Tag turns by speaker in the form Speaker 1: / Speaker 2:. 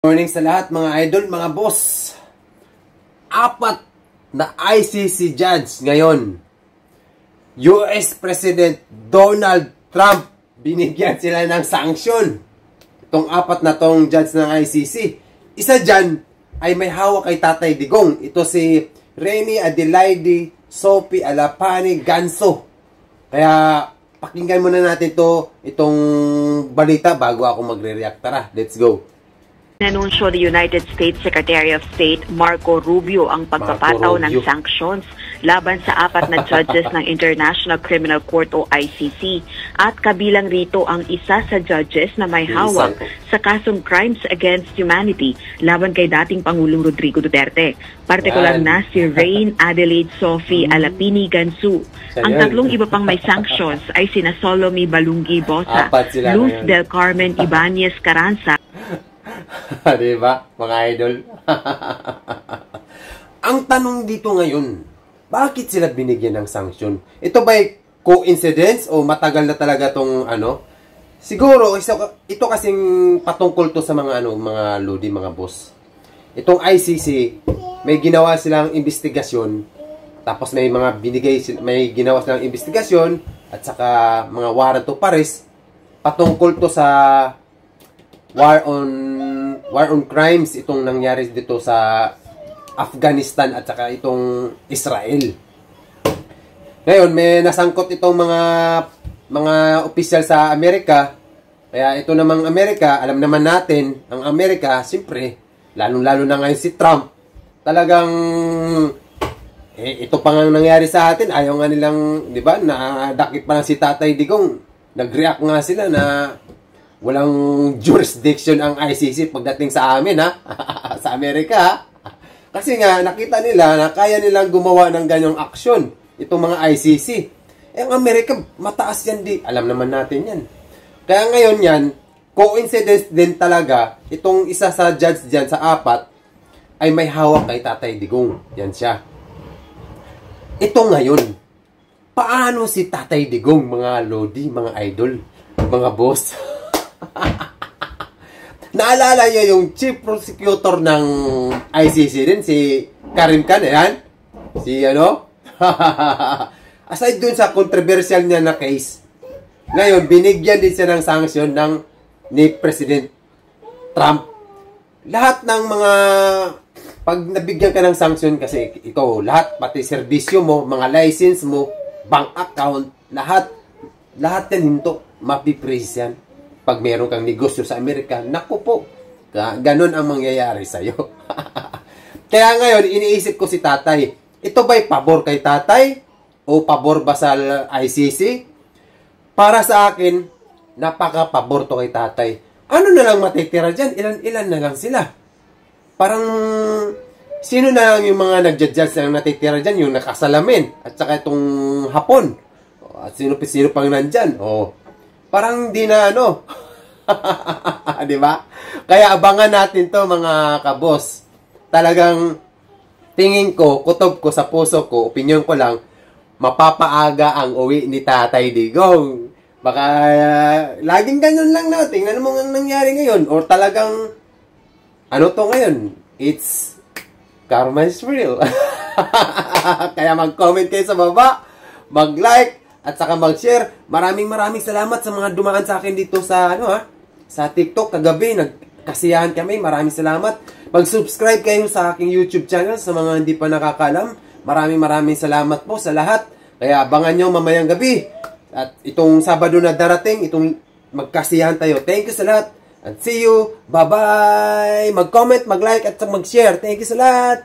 Speaker 1: Morning sa lahat mga idol, mga boss. Apat na ICC judge ngayon. US President Donald Trump, binigyan sila ng sanction. Itong apat na tong judge ng ICC. Isa dyan ay may hawak kay Tatay Digong. Ito si Reni Adelaide Sophie Alapani Ganso. Kaya pakinggan muna natin itong balita bago ako magre-react. Tara, let's go.
Speaker 2: Inanunsyo ni United States Secretary of State Marco Rubio ang pagpapataw ng sanctions laban sa apat na judges ng International Criminal Court o ICC at kabilang rito ang isa sa judges na may hawak sa kasong crimes against humanity laban kay dating Pangulong Rodrigo Duterte. Partikular na si Reni Adelaide Sophie Alapani Ganso. Ang tatlong iba pang may sanctions ay sina Solomie Balungi Bosa, Luz del Carmen Ibanez Carranza.
Speaker 1: Diba, mga idol? Ang tanong dito ngayon, bakit sila binigyan ng sanction? Ito ba'y coincidence o matagal na talaga tong ano? Siguro, ito kasing patungkol to sa mga mga lodi, mga boss. Itong ICC, may ginawa silang investigasyon, tapos may ginawa silang investigasyon, at saka mga warrant of arrest, patungkol to sa war on crimes itong nangyari dito sa Afghanistan at saka itong Israel. Ngayon, may nasangkot itong mga opisyal sa Amerika. Kaya ito namang Amerika, alam naman natin, ang Amerika, siyempre, lalong-lalo na ngayon si Trump, talagang ito pa nga nangyari sa atin, ayaw nga nilang, di ba, nadakip pa lang si Tatay Digong, nag-react nga sila na walang jurisdiction ang ICC pagdating sa amin, ha? Sa Amerika, ha? Kasi nga, nakita nila na kaya nilang gumawa ng ganyang aksyon, itong mga ICC. Ang Amerika, mataas yan di. Alam naman natin yan. Kaya ngayon yan, coincidence din talaga, itong isa sa judge dyan sa apat, ay may hawak kay Tatay Digong. Yan siya. Ito ngayon, paano si Tatay Digong, mga lodi, mga idol, mga boss? Naalala niyo yung chief prosecutor ng ICC din, si Karim Khan, yan? Si aside dun sa controversial niya na case, ngayon, binigyan din siya ng sanction ni President Trump. Lahat ng mga, pag nabigyan ka ng sanction, kasi ikaw, lahat, pati serbisyo mo, mga license mo, bank account, lahat yan hinto, mapipraise yan. Pag meron kang negosyo sa Amerika, naku po, ganun ang mangyayari sa'yo. Kaya ngayon, iniisip ko si Tatay, ito ba'y pabor kay Tatay? O pabor ba sa ICC? Para sa akin, napaka-pabor to kay Tatay. Ano na lang matitira dyan? Ilan na lang sila. Parang, sino na lang yung mga nagja-judge na natitira dyan? Yung nakasalamin. At saka itong hapon. At sino pang nandyan? Parang di na di ba? Kaya abangan natin to, mga kabos. Talagang tingin ko, kutob ko sa puso ko, opinion ko lang, mapapaaga ang uwi ni Tatay Digong. Baka laging ganun lang na. Tingnan mo ang nangyari ngayon. Or talagang to ngayon? It's karma is real. Kaya mag-comment kayo sa baba, mag-like, at saka mag-share. Maraming salamat sa mga dumaan sa akin dito sa sa TikTok kagabi. Nagkasiyahan kami. Maraming salamat. Mag-subscribe kayo sa aking YouTube channel sa mga hindi pa nakakalam. Maraming salamat po sa lahat. Kaya abangan nyo mamayang gabi. At itong Sabado na darating, itong magkasiyahan tayo. Thank you sa lahat. And see you. Bye-bye. Mag-comment, mag-like at mag-share. Thank you sa lahat.